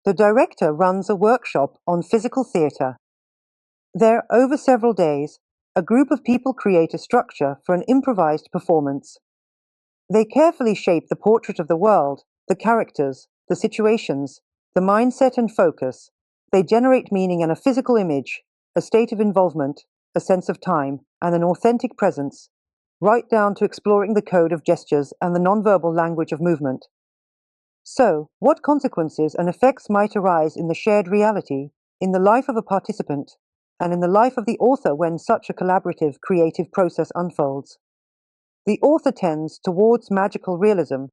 the director runs a workshop on physical theatre. There, over several days, a group of people create a structure for an improvised performance. They carefully shape the portrait of the world, the characters, the situations, the mindset and focus. They generate meaning and a physical image, a state of involvement, a sense of time, and an authentic presence, right down to exploring the code of gestures and the nonverbal language of movement. So, what consequences and effects might arise in the shared reality, in the life of a participant, and in the life of the author when such a collaborative, creative process unfolds? The author tends towards magical realism.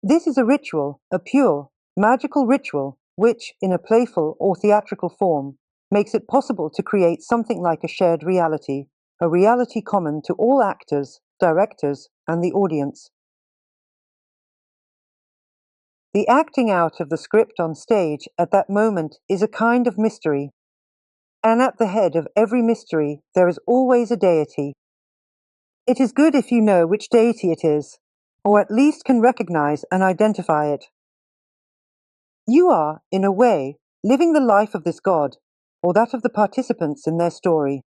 This is a ritual, a pure, magical ritual, which, in a playful or theatrical form, makes it possible to create something like a shared reality, a reality common to all actors, directors, and the audience. The acting out of the script on stage at that moment is a kind of mystery, and at the head of every mystery there is always a deity. It is good if you know which deity it is, or at least can recognize and identify it. You are, in a way, living the life of this god, or that of the participants in their story.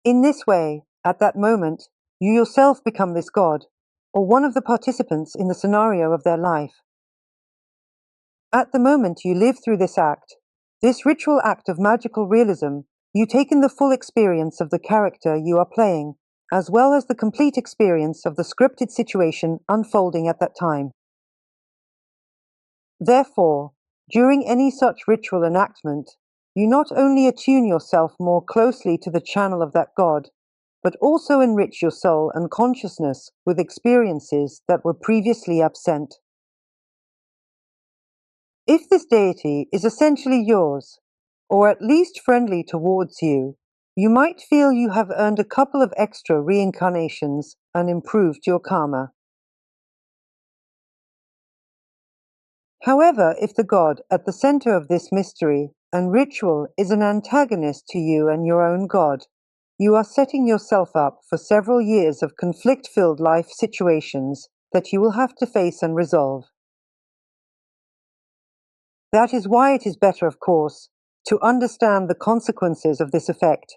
In this way, at that moment, you yourself become this god, or one of the participants in the scenario of their life. At the moment you live through this act, this ritual act of magical realism, you take in the full experience of the character you are playing, as well as the complete experience of the scripted situation unfolding at that time. Therefore, during any such ritual enactment, you not only attune yourself more closely to the channel of that God, but also enrich your soul and consciousness with experiences that were previously absent. If this deity is essentially yours, or at least friendly towards you, you might feel you have earned a couple of extra reincarnations and improved your karma. However, if the God at the center of this mystery and ritual is an antagonist to you and your own God, you are setting yourself up for several years of conflict-filled life situations that you will have to face and resolve. That is why it is better, of course, to understand the consequences of this effect.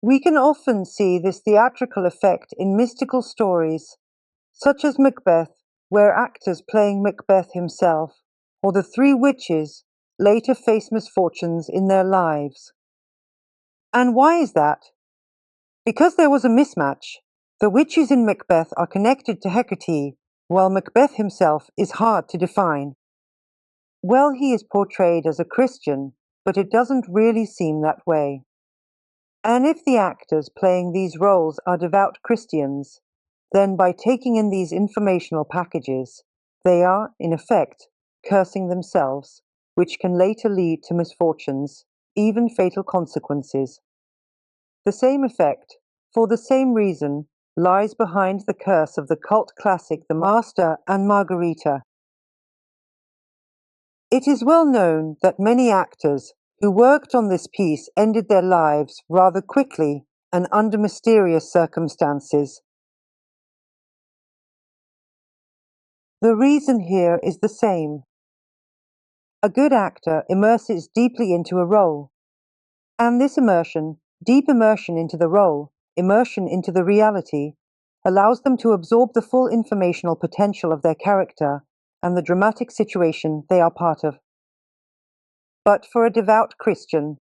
We can often see this theatrical effect in mystical stories, such as Macbeth, where actors playing Macbeth himself, or the three witches, later face misfortunes in their lives. And why is that? Because there was a mismatch. The witches in Macbeth are connected to Hecate, while Macbeth himself is hard to define. Well, he is portrayed as a Christian, but it doesn't really seem that way. And if the actors playing these roles are devout Christians, then by taking in these informational packages, they are, in effect, cursing themselves, which can later lead to misfortunes, even fatal consequences. The same effect, for the same reason, lies behind the curse of the cult classic The Master and Margarita. It is well known that many actors who worked on this piece ended their lives rather quickly and under mysterious circumstances. The reason here is the same. A good actor immerses deeply into a role, and this immersion, deep immersion into the role, immersion into the reality, allows them to absorb the full informational potential of their character and the dramatic situation they are part of. But for a devout Christian,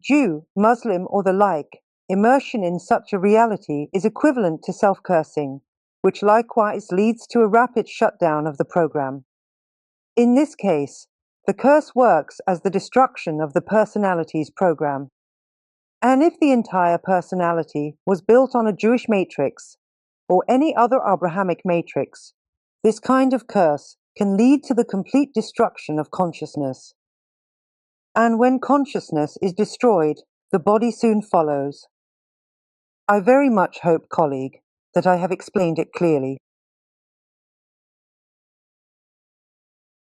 Jew, Muslim, or the like, immersion in such a reality is equivalent to self-cursing, which likewise leads to a rapid shutdown of the program. In this case, the curse works as the destruction of the personality's program. And if the entire personality was built on a Jewish matrix, or any other Abrahamic matrix, this kind of curse can lead to the complete destruction of consciousness. And when consciousness is destroyed, the body soon follows. I very much hope, colleague, that I have explained it clearly.